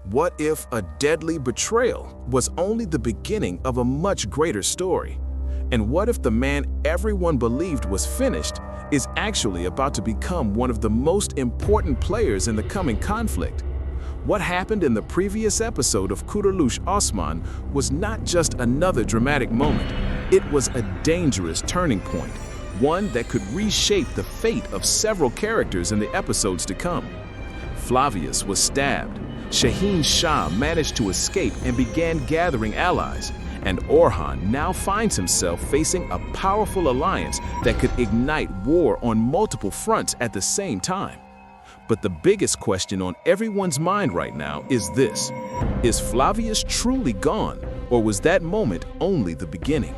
What if a deadly betrayal was only the beginning of a much greater story? And what if the man everyone believed was finished is actually about to become one of the most important players in the coming conflict? What happened in the previous episode of Kuruluş Orhan was not just another dramatic moment. It was a dangerous turning point, one that could reshape the fate of several characters in the episodes to come. Flavius was stabbed. Shahin Shah managed to escape and began gathering allies, and Orhan now finds himself facing a powerful alliance that could ignite war on multiple fronts at the same time. But the biggest question on everyone's mind right now is this: is Flavius truly gone, or was that moment only the beginning?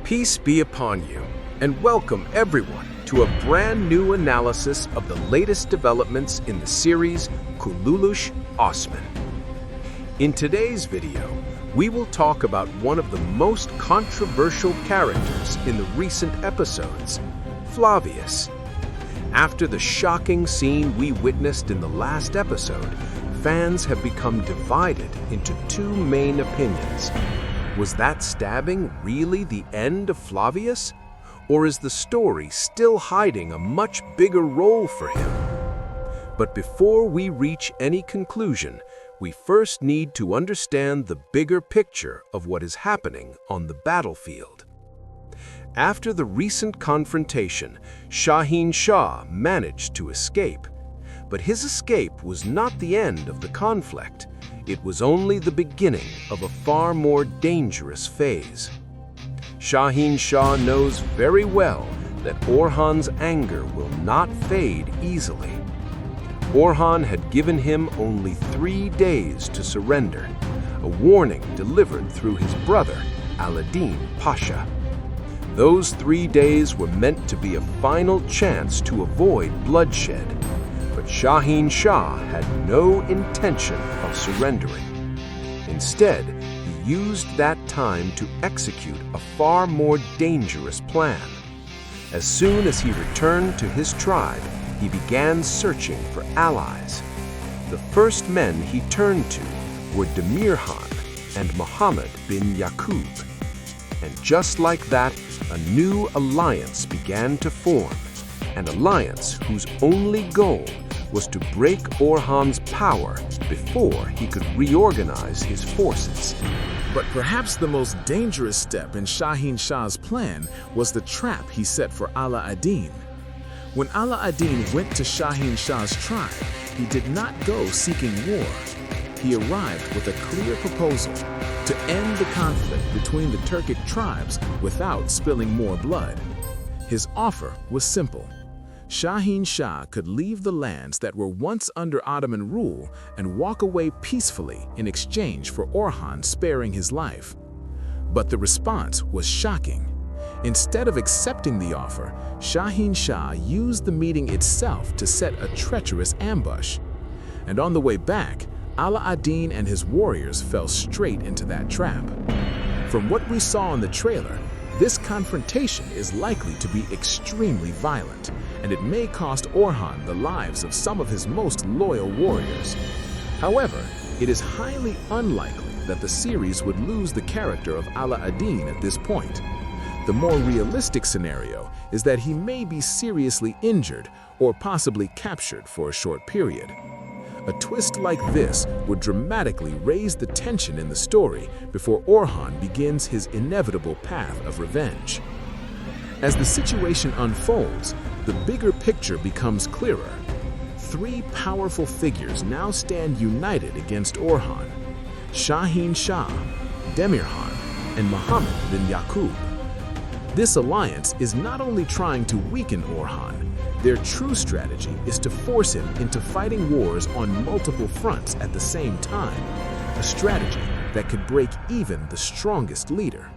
Peace be upon you, and welcome everyone to a brand new analysis of the latest developments in the series Kuruluş Orhan. In today's video, we will talk about one of the most controversial characters in the recent episodes, Flavius. After the shocking scene we witnessed in the last episode, fans have become divided into two main opinions. Was that stabbing really the end of Flavius? Or is the story still hiding a much bigger role for him? But before we reach any conclusion, we first need to understand the bigger picture of what is happening on the battlefield. After the recent confrontation, Shahin Shah managed to escape. But his escape was not the end of the conflict. It was only the beginning of a far more dangerous phase. Shahin Shah knows very well that Orhan's anger will not fade easily. Orhan had given him only 3 days to surrender, a warning delivered through his brother, Aladdin Pasha. Those 3 days were meant to be a final chance to avoid bloodshed, but Shahin Shah had no intention of surrendering. Instead, he used that time to execute a far more dangerous plan. As soon as he returned to his tribe, he began searching for allies. The first men he turned to were Demirhan and Muhammad bin Yaqub. And just like that, a new alliance began to form, an alliance whose only goal was to break Orhan's power before he could reorganize his forces. But perhaps the most dangerous step in Shahin Shah's plan was the trap he set for Aladdin. When Aladdin went to Shahin Shah's tribe, he did not go seeking war. He arrived with a clear proposal to end the conflict between the Turkic tribes without spilling more blood. His offer was simple. Shahin Shah could leave the lands that were once under Ottoman rule and walk away peacefully in exchange for Orhan sparing his life. But the response was shocking. Instead of accepting the offer, Shahin Shah used the meeting itself to set a treacherous ambush. And on the way back, Aladdin and his warriors fell straight into that trap. From what we saw in the trailer, this confrontation is likely to be extremely violent, and it may cost Orhan the lives of some of his most loyal warriors. However, it is highly unlikely that the series would lose the character of Aladdin at this point. The more realistic scenario is that he may be seriously injured or possibly captured for a short period. A twist like this would dramatically raise the tension in the story before Orhan begins his inevitable path of revenge. As the situation unfolds, the bigger picture becomes clearer. 3 powerful figures now stand united against Orhan: Shahin Shah, Demirhan, and Muhammad bin Yaqub. This alliance is not only trying to weaken Orhan, their true strategy is to force him into fighting wars on multiple fronts at the same time, a strategy that could break even the strongest leader.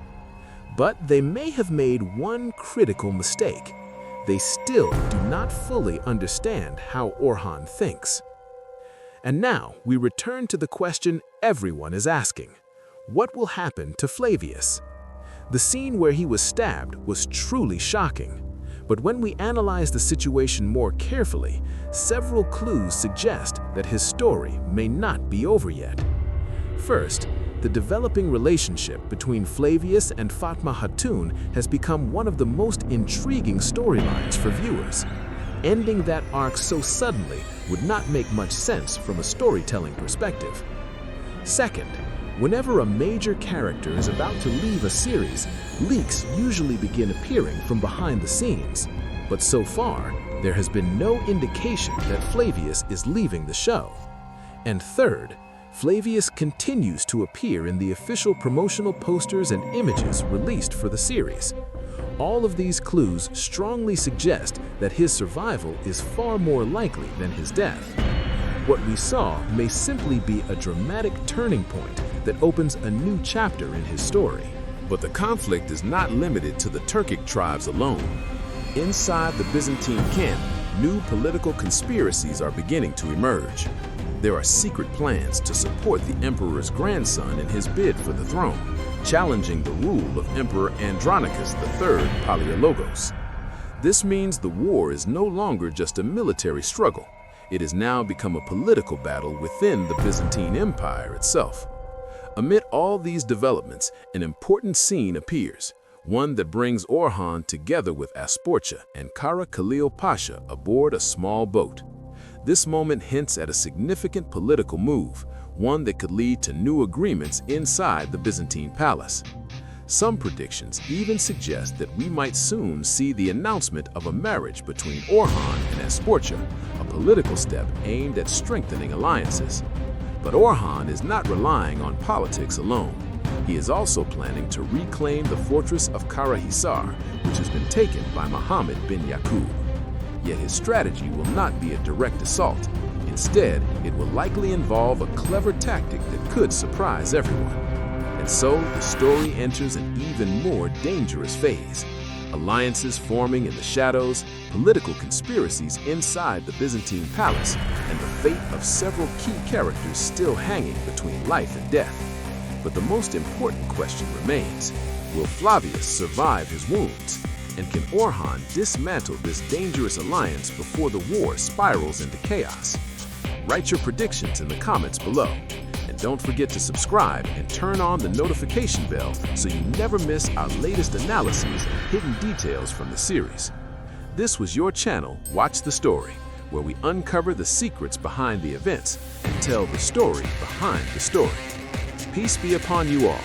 But they may have made one critical mistake. They still do not fully understand how Orhan thinks. And now we return to the question everyone is asking: what will happen to Flavius? The scene where he was stabbed was truly shocking, but when we analyze the situation more carefully, several clues suggest that his story may not be over yet. First, the developing relationship between Flavius and Fatma Hatun has become one of the most intriguing storylines for viewers. Ending that arc so suddenly would not make much sense from a storytelling perspective. Second, whenever a major character is about to leave a series, leaks usually begin appearing from behind the scenes. But so far, there has been no indication that Flavius is leaving the show. And third, Flavius continues to appear in the official promotional posters and images released for the series. All of these clues strongly suggest that his survival is far more likely than his death. What we saw may simply be a dramatic turning point that opens a new chapter in his story. But the conflict is not limited to the Turkic tribes alone. Inside the Byzantine camp, new political conspiracies are beginning to emerge. There are secret plans to support the emperor's grandson in his bid for the throne, challenging the rule of Emperor Andronicus III Palaiologos. This means the war is no longer just a military struggle. It has now become a political battle within the Byzantine Empire itself. Amid all these developments, an important scene appears, one that brings Orhan together with Asporça and Kara Khalil Pasha aboard a small boat. This moment hints at a significant political move, one that could lead to new agreements inside the Byzantine palace. Some predictions even suggest that we might soon see the announcement of a marriage between Orhan and Asporça, a political step aimed at strengthening alliances. But Orhan is not relying on politics alone. He is also planning to reclaim the fortress of Karahisar, which has been taken by Muhammad bin Yaqub. Yet his strategy will not be a direct assault. Instead, it will likely involve a clever tactic that could surprise everyone. And so, the story enters an even more dangerous phase. Alliances forming in the shadows, political conspiracies inside the Byzantine palace, and the fate of several key characters still hanging between life and death. But the most important question remains: will Flavius survive his wounds? And can Orhan dismantle this dangerous alliance before the war spirals into chaos? Write your predictions in the comments below. And don't forget to subscribe and turn on the notification bell so you never miss our latest analyses and hidden details from the series. This was your channel, Watch the Story, where we uncover the secrets behind the events and tell the story behind the story. Peace be upon you all.